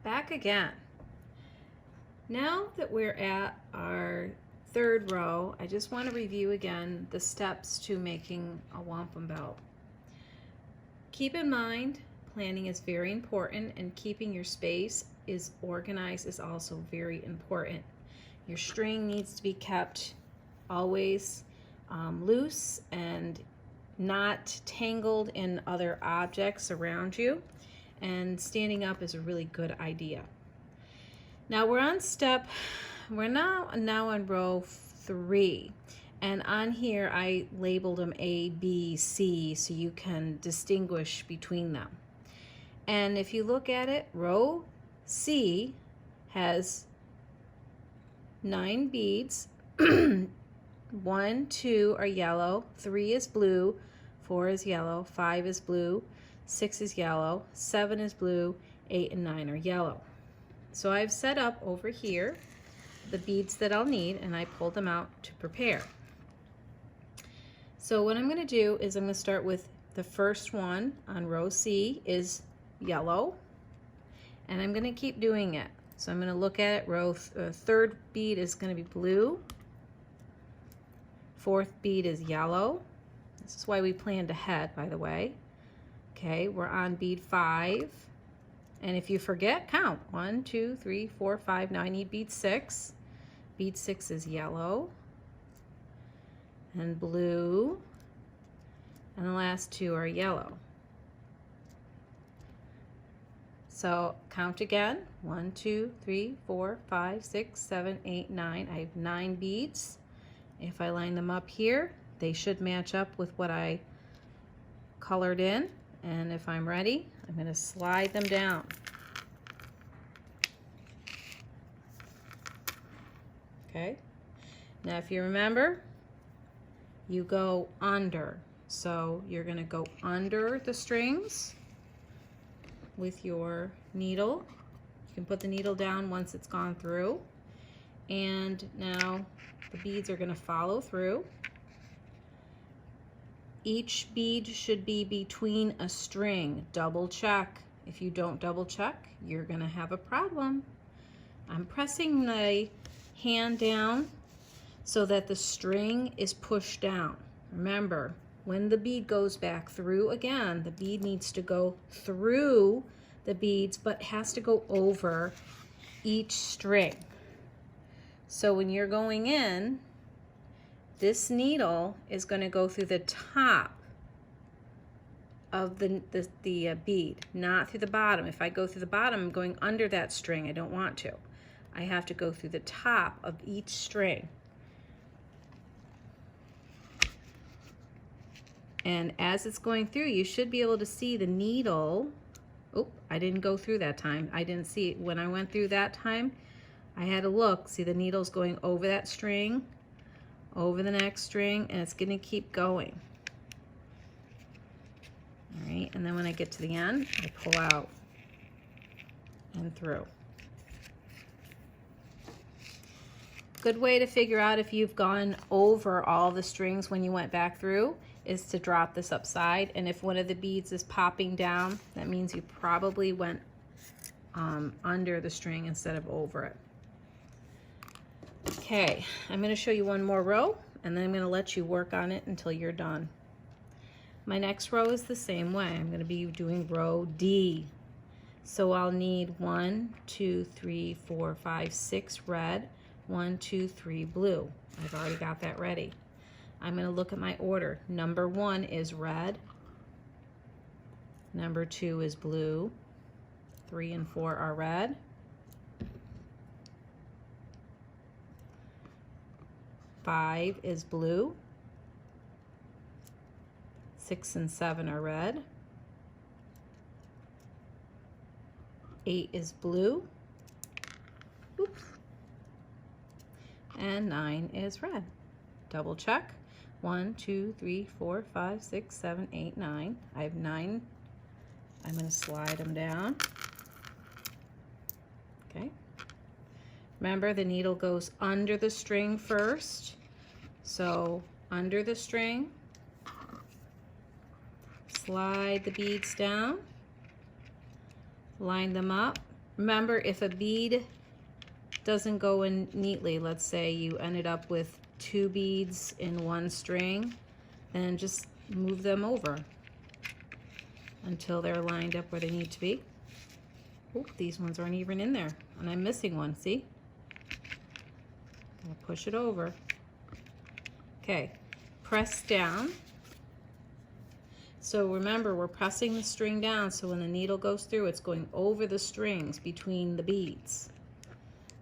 back again. Now that we're at our third row, I just want to review again the steps to making a wampum belt. Keep in mind, planning is very important, and keeping your space is organized is also very important. Your string needs to be kept always loose and not tangled in other objects around you, and standing up is a really good idea. Now we're now on row 3, and on here I labeled them A, B, C so you can distinguish between them. And if you look at it, row C has 9 beads. 1, 2 are yellow, 3 is blue, 4 is yellow, 5 is blue, 6 is yellow, 7 is blue, 8 and 9 are yellow. So I've set up over here the beads that I'll need, and I pulled them out to prepare. So what I'm going to do is I'm going to start with the first one on row C is yellow, and I'm going to keep doing it. So I'm going to look at it. Third bead is going to be blue. Fourth bead is yellow. This is why we planned ahead, by the way. Okay, we're on bead 5. And if you forget, count. 1, 2, 3, 4, 5. Now I need bead 6. Bead 6 is yellow and blue. And the last 2 are yellow. So count again. 1, 2, 3, 4, 5, 6, 7, 8, 9. I have 9 beads. If I line them up here, they should match up with what I colored in. And if I'm ready, I'm going to slide them down. Okay. Now if you remember, you go under. So you're going to go under the strings with your needle. You can put the needle down once it's gone through. And now the beads are going to follow through. Each bead should be between a string. Double check. If you don't double check, you're going to have a problem. I'm pressing my hand down so that the string is pushed down. Remember, when the bead goes back through again, the bead needs to go through the beads, but has to go over each string. So when you're going in, this needle is going to go through the top of the bead, not through the bottom. If I go through the bottom, I'm going under that string. I don't want to. I have to go through the top of each string. And as it's going through, you should be able to see the needle. Oh, I didn't go through that time. I didn't see it. When I went through that time, I had to look. See, the needle's going over that string, over the next string, and it's going to keep going. All right, and then when I get to the end, I pull out and through. Good way to figure out if you've gone over all the strings when you went back through is to drop this upside, and if one of the beads is popping down, that means you probably went under the string instead of over it. Okay, I'm going to show you one more row, and then I'm going to let you work on it until you're done. My next row is the same way. I'm going to be doing row D. So I'll need 1, 2, 3, 4, 5, 6 red, 1, 2, 3 blue. I've already got that ready. I'm going to look at my order. Number 1 is red. Number 2 is blue. 3 and 4 are red. 5 is blue. 6 and 7 are red. 8 is blue. Oops. And 9 is red. Double check. 1, 2, 3, 4, 5, 6, 7, 8, 9. I have 9. I'm going to slide them down. Okay. Remember, the needle goes under the string first. So under the string, slide the beads down, line them up. Remember, if a bead doesn't go in neatly, let's say you ended up with 2 beads in one string, then just move them over until they're lined up where they need to be. Oh, these ones aren't even in there, and I'm missing one, see? I'm gonna push it over. Okay, press down. So remember, we're pressing the string down, so when the needle goes through, it's going over the strings between the beads.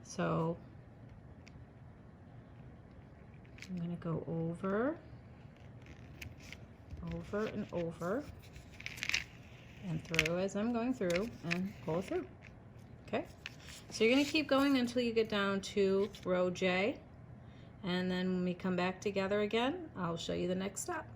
So I'm gonna go over, over and over, and through as I'm going through, and pull through. Okay, so you're gonna keep going until you get down to row J, and then when we come back together again, I'll show you the next step.